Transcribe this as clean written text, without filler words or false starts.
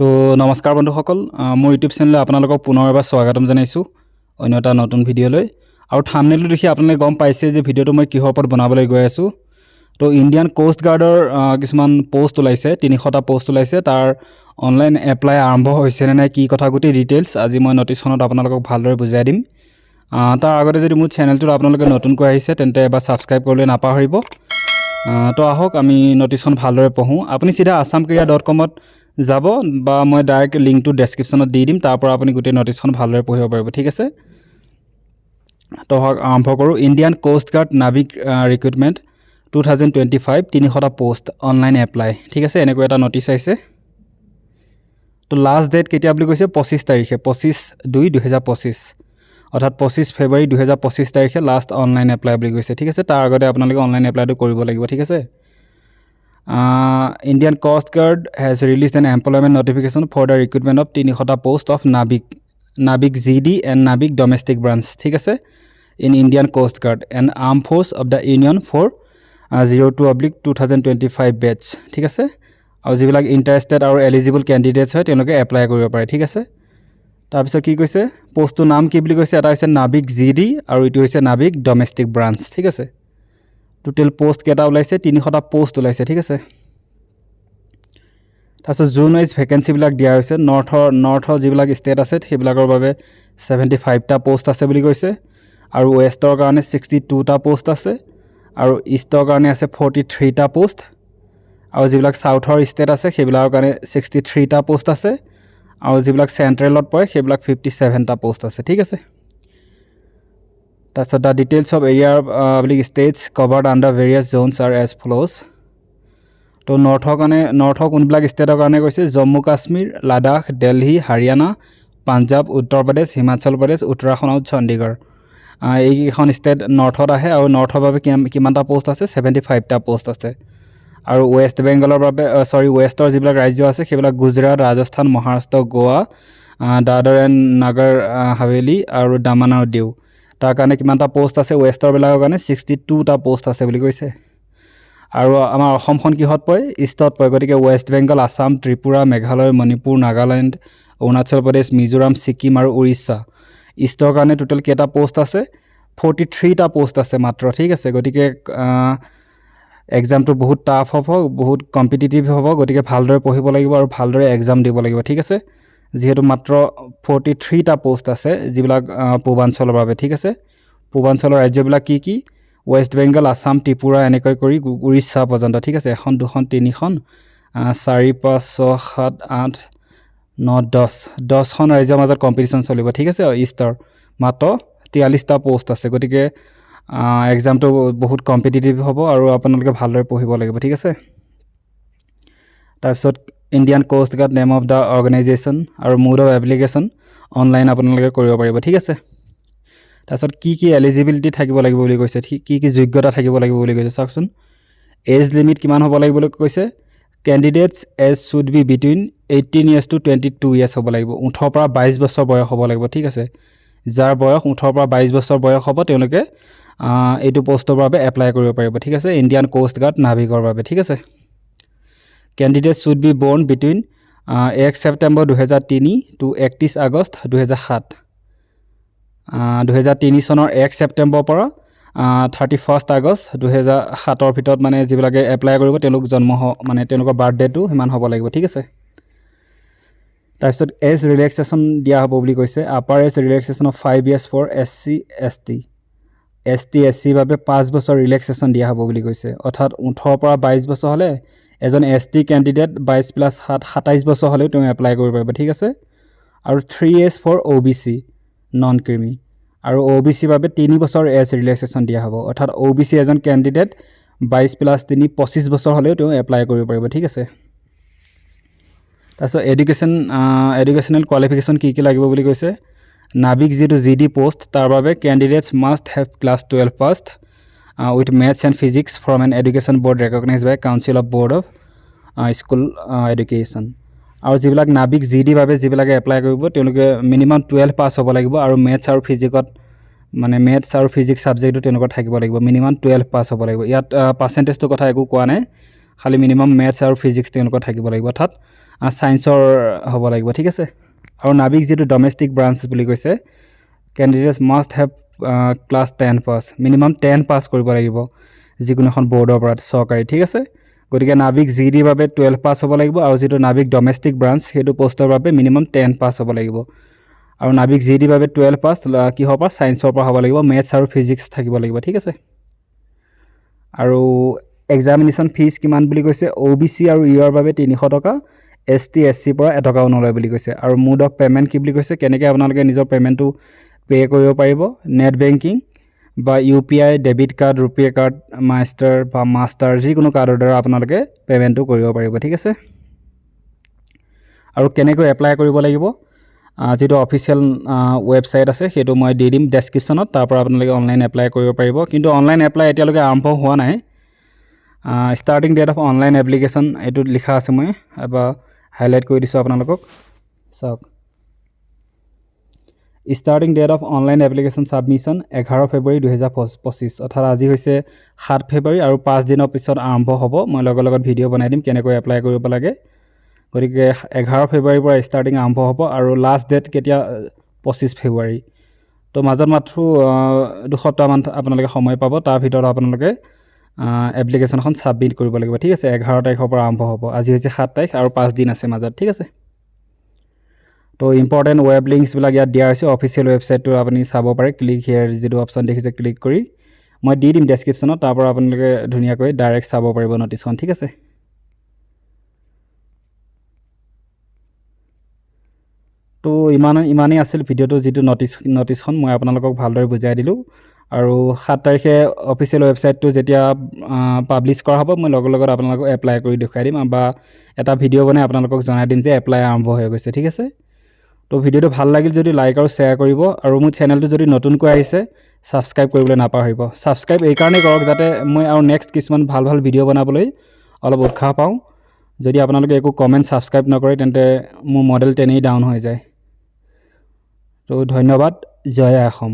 তো নমস্কাৰ বন্ধুসকল মোৰ ইউটিউব চেনেলে আপোনালোকক পুনৰ এবাৰ স্বাগতম জনাইছোঁ অন্য এটা নতুন ভিডিঅ'লৈ আৰু থাম্বনেইলটো দেখি আপোনালোকে গম পাইছে যে ভিডিঅ'টো মই কিহৰ ওপৰত বনাবলৈ গৈ আছোঁ তো ইণ্ডিয়ান কোষ্ট গাৰ্ডৰ কিছুমান পোষ্ট ওলাইছে 300টা পোষ্ট ওলাইছে তাৰ অনলাইন এপ্লাই আৰম্ভ হৈছে নে নাই কি কথা গোটেই ডিটেইলছ আজি মই নটিছখনত আপোনালোকক ভালদৰে বুজাই দিম তাৰ আগতে যদি মোৰ চেনেলটোত আপোনালোকে নতুনকৈ আহিছে তেন্তে এবাৰ ছাবস্ক্ৰাইব কৰিবলৈ নাপাহৰিব তো আহক আমি নটিছখন ভালদৰে পঢ়োঁ আপুনি চিধা assamkriya.com যাব বা মই ডাইৰেক্ট লিংকটো ডেছক্ৰিপশ্যনত দি দিম তাৰ পৰা আপুনি গোটেই নটিছখন ভালদৰে পঢ়িব পাৰিব ঠিক আছে তো আৰম্ভ কৰোঁ Indian coast guard Navik recruitment 2025 300টা পোষ্ট অনলাইন এপ্লাই ঠিক আছে এনেকৈ এটা নটিছ আহিছে তো লাষ্ট ডেট কেতিয়া বুলি কৈছে 25 তাৰিখে 25/2/2025 অৰ্থাৎ 25 ফেব্ৰুৱাৰী 2025 তাৰিখে লাষ্ট অনলাইন এপ্লাই বুলি কৈছে ঠিক আছে তাৰ আগতে আপোনালোকে অনলাইন এপ্লাইটো কৰিব লাগিব ঠিক আছে Indian Coast Guard has released an employment notification for the recruitment of 300টা post of Navik GD and Navik domestic branch ঠিক আছে in Indian Coast Guard and Armed Force of the Union for 02/2025 batch ঠিক আছে আৰু যিবিলাক interested আৰু eligible candidates হয় তেওঁলোকে apply কৰিব পাৰে ঠিক আছে তাৰপিছত কি কৈছে পোষ্টটোৰ নাম কি বুলি কৈছে এটা হৈছে নাভিক GD আৰু ইটো হৈছে নাভিক ডমেষ্টিক ব্ৰাঞ্চ ঠিক আছে টোটেল পোষ্ট কেটা ওলাইছে 300টা পোষ্ট ওলাইছে ঠিক আছে তাৰপিছত জোন ওয়াইজ ভেকেন্সিবিলাক দিয়া হৈছে নৰ্থৰ যিবিলাক ষ্টেট আছে সেইবিলাকৰ বাবে 75টা পোষ্ট আছে বুলি কৈছে আৰু ৱেষ্টৰ কাৰণে 62টা পোষ্ট আছে আৰু ইষ্টৰ কাৰণে আছে 43টা পোষ্ট আৰু যিবিলাক সাউথৰ ষ্টেট আছে সেইবিলাকৰ কাৰণে 63টা পোষ্ট আছে আৰু যিবিলাক চেন্ট্ৰেলত পৰে সেইবিলাক 57টা পোষ্ট আছে ঠিক আছে তাৰপিছত the details of area states covered under various zones are as follows তো নৰ্থৰ কোনবিলাক ষ্টেটৰ কাৰণে কৈছে জম্মু কাশ্মীৰ লাডাখ দিল্লী হাৰিয়ানা পাঞ্জাব উত্তৰ প্ৰদেশ হিমাচল প্ৰদেশ উত্তৰাখণ্ড আৰু চণ্ডীগড় এইকেইখন ষ্টেট নৰ্থত আহে আৰু নৰ্থৰ বাবে কিমানটা পোষ্ট আছে 75টা পোষ্ট আছে আৰু ৱেষ্ট বেংগলৰ বাবে ৱেষ্টৰ যিবিলাক ৰাজ্য আছে সেইবিলাক গুজৰাট ৰাজস্থান মহাৰাষ্ট্ৰ গোৱা দাদৰ এণ্ড নাগাৰ হাভেলি আৰু দামান আৰু দিউ তাৰ কাৰণে কিমানটা পোষ্ট আছে ৱেষ্টৰ বিলাকৰ কাৰণে 62টা পোষ্ট আছে বুলি কৈছে আৰু আমাৰ অসমখন কিহত পৰে ইষ্টত পৰে গতিকে ৱেষ্ট বেংগল আসাম ত্ৰিপুৰা মেঘালয় মণিপুৰ নাগালেণ্ড অৰুণাচল প্ৰদেশ মিজোৰাম ছিকিম আৰু উৰিষ্যা ইষ্টৰ কাৰণে টোটেল কেইটা পোষ্ট আছে 43টা পোষ্ট আছে মাত্ৰ ঠিক আছে গতিকে এক্সামটো বহুত টাফ হ'ব বহুত কম্পিটিটিভ হ'ব গতিকে ভালদৰে পঢ়িব লাগিব আৰু ভালদৰে এক্সাম দিব লাগিব ঠিক আছে যেহেতু মাত্ৰ 43টা পোষ্ট আছে যিবিলাক পূৰ্বাঞ্চলৰ বাবে ঠিক আছে পূৰ্বাঞ্চলৰ ৰাজ্যবিলাক কি ৱেষ্ট বেংগল আসাম ত্ৰিপুৰা এনেকৈ কৰি উৰিষ্যা পৰ্যন্ত ঠিক আছে 1 2 3 4 5 6 7 8 9 10খন ৰাজ্যৰ মাজত কম্পিটিশ্যন চলিব ঠিক আছে ইষ্টৰ মাত্ৰ 43টা পোষ্ট আছে গতিকে এক্সামটো বহুত কম্পিটিটিভ হ'ব আৰু আপোনালোকে ভালদৰে পঢ়িব লাগিব ঠিক আছে তাৰপিছত Indian coast guard name of the organisation আৰু মোড অফ এপ্লিকেশ্যন অনলাইন আপোনালোকে কৰিব পাৰিব ঠিক আছে তাৰপিছত কি এলিজিবিলিটি থাকিব লাগিব বুলি কৈছে কি যোগ্যতা থাকিব লাগিব বুলি কৈছে চাওকচোন এজ লিমিট কিমান হ'ব লাগিব বুলি কৈছে candidates age should be between 18 years to 22 years হ'ব লাগিব 18 পৰা 22 বছৰ বয়স হ'ব লাগিব ঠিক আছে যাৰ বয়স 18 পৰা 22 বছৰ বয়স হ'ব তেওঁলোকে এইটো পোষ্টৰ বাবে এপ্লাই কৰিব পাৰিব ঠিক আছে ইণ্ডিয়ান কোষ্ট গাৰ্ড নাভিকৰ বাবে ঠিক আছে candidates should be born between 1 September 2003 to 31 August 2007 2003 চনৰ 1 ছেপ্টেম্বৰৰ পৰা 31 আগষ্ট 2007 ভিতৰত মানে যিবিলাকে এপ্লাই কৰিব তেওঁলোক জন্ম মানে তেওঁলোকৰ বাৰ্থডেটো সিমান হ'ব লাগিব ঠিক আছে তাৰপিছত এজ ৰিলেক্সেশ্যন দিয়া হ'ব বুলি কৈছে upper age relaxation of 5 years for SC SC বাবে 5 বছৰ ৰিলেক্সেশ্যন দিয়া হ'ব বুলি কৈছে অৰ্থাৎ 18 পৰা 22 বছৰ হ'লে এজন ST কেণ্ডিডেট 22 + 7 27 বছৰ হ'লেও তেওঁ এপ্লাই কৰিব পাৰিব ঠিক আছে আৰু 3 years for OBC non creamy আৰু OBC বাবে 3 বছৰ এজ ৰিলেক্সেশ্যন দিয়া হ'ব অৰ্থাৎ OBC এজন কেণ্ডিডেট 22 + 3 25 বছৰ হ'লেও তেওঁ এপ্লাই কৰিব পাৰিব ঠিক আছে তাৰপিছত এডুকেশ্যনেল কোৱালিফিকেশ্যন কি লাগিব বুলি কৈছে নাভিক যিটো GD পোষ্ট তাৰ বাবে candidates must have class 12 passed with maths and physics from an education board recognised by council of board of school education আৰু যিবিলাক নাভিক GD বাবে যিবিলাকে এপ্লাই কৰিব তেওঁলোকে মিনিমাম 12 পাছ হ'ব লাগিব আৰু মেথছ আৰু ফিজিক্স সাবজেক্টটো তেওঁলোকৰ থাকিব লাগিব মিনিমাম 12 পাছ হ'ব লাগিব ইয়াত পাৰ্চেন্টেজটো কথা একো কোৱা নাই খালি মিনিমাম মেথছ আৰু ফিজিক্স তেওঁলোকৰ থাকিব লাগিব, অৰ্থাৎ ছায়েন্সৰ হ'ব লাগিব, ঠিক আছে। আৰু নাভিক যিটো ডমেষ্টিক ব্ৰাঞ্চ বুলি কৈছে, candidates must have class 10 pass, minimum 10 পাছ কৰিব লাগিব যিকোনো এখন বৰ্ডৰ পৰা চৰকাৰী, ঠিক আছে। গতিকে নাভিক জিডিৰ বাবে 12 পাছ হ'ব লাগিব, আৰু যিটো নাভিক ডমেষ্টিক ব্ৰাঞ্চ সেইটো পষ্টৰ বাবে মিনিমাম 10 পাছ হ'ব লাগিব। আৰু নাভিক জিডিৰ বাবে 12 পাছ কিহৰ পৰা, ছায়েন্সৰ পৰা হ'ব লাগিব, মেথছ আৰু ফিজিক্স থাকিব লাগিব, ঠিক আছে। আৰু এক্সামিনেশ্যন ফিজ কিমান বুলি কৈছে, OBC আৰু ইউৰ বাবে 300 টকা, ST SC পৰা 1 টকাও নলয় বুলি কৈছে। আৰু মোড অফ পে'মেণ্ট কি বুলি কৈছে, কেনেকৈ আপোনালোকে নিজৰ পে'মেণ্টটো পে' কৰিব পাৰিব, নেট বেংকিং বা UPI, ডেবিট কাৰ্ড, ৰুপে কাৰ্ড, মাষ্টাৰ বা মাষ্টাৰ যিকোনো কাৰ্ডৰ দ্বাৰা আপোনালোকে পে'মেণ্টটো কৰিব পাৰিব, ঠিক আছে। আৰু কেনেকৈ এপ্লাই কৰিব লাগিব, যিটো অফিচিয়েল ৱেবছাইট আছে সেইটো মই দি দিম ডেছক্ৰিপশ্যনত, তাৰ পৰা আপোনালোকে অনলাইন এপ্লাই কৰিব পাৰিব। কিন্তু অনলাইন এপ্লাই এতিয়ালৈকে আৰম্ভ হোৱা নাই। Starting date of online application এইটোত লিখা আছে, মই এবাৰ হাইলাইট কৰি দিছোঁ আপোনালোকক চাওক। Starting date of online application submission 11 February 2025, অৰ্থাৎ আজি হৈছে 7 ফেব্ৰুৱাৰী আৰু 5 দিনৰ পিছত আৰম্ভ হ'ব। মই লগত ভিডিঅ' বনাই দিম কেনেকৈ এপ্লাই কৰিব লাগে। গতিকে 11 ফেব্ৰুৱাৰীৰ পৰা ষ্টাৰ্টিং আৰম্ভ হ'ব আৰু লাষ্ট ডেট কেতিয়া, 25 ফেব্ৰুৱাৰী। তো মাজত মাত্ৰ 2 সপ্তাহমান আপোনালোকে সময় পাব, তাৰ ভিতৰত আপোনালোকে এপ্লিকেশ্যনখন ছাবমিট কৰিব লাগিব, ঠিক আছে। 11 তাৰিখৰ পৰা আৰম্ভ হ'ব, আজি হৈছে 7 তাৰিখ আৰু 5 দিন আছে মাজত, ঠিক আছে। তো ইম্পৰ্টেণ্ট ৱেব লিংকছবিলাক ইয়াত দিয়া হৈছে, অফিচিয়েল ৱেবছাইটটো আপুনি চাব পাৰে, ক্লিক হিয়াৰ যিটো অপশ্যন দেখিছে ক্লিক কৰি, মই দি দিম ডেছক্ৰিপশ্যনত, তাৰ পৰা আপোনালোকে ধুনীয়াকৈ ডাইৰেক্ট চাব পাৰিব ন'টিছখন, ঠিক আছে। তো ইমানেই আছিল ভিডিঅ'টো, যিটো ন'টিছখন মই আপোনালোকক ভালদৰে বুজাই দিলোঁ। আৰু 7 তাৰিখে অফিচিয়েল ৱেবছাইটটো যেতিয়া পাব্লিছ কৰা হ'ব, মই লগত আপোনালোকক এপ্লাই কৰি দেখুৱাই দিম বা এটা ভিডিঅ' বনাই আপোনালোকক জনাই দিম যে এপ্লাই আৰম্ভ হৈ গৈছে, ঠিক আছে। তো ভিডিঅ'টো ভাল লাগিল যদি লাইক আৰু শ্বেয়াৰ কৰিব, আৰু মোৰ চেনেলটো যদি নতুনকৈ আহিছে ছাবস্ক্ৰাইব কৰিবলৈ নাপাহৰিব। ছাবস্ক্ৰাইব এইকাৰণেই কৰক যাতে মই আৰু নেক্সট কিছুমান ভাল ভিডিঅ' বনাবলৈ অলপ উৎসাহ পাওঁ। যদি আপোনালোকে একো কমেণ্ট ছাবস্ক্ৰাইব নকৰে তেন্তে মোৰ মডেল তেনেই ডাউন হৈ যায়। তো ধন্যবাদ, জয় অসম।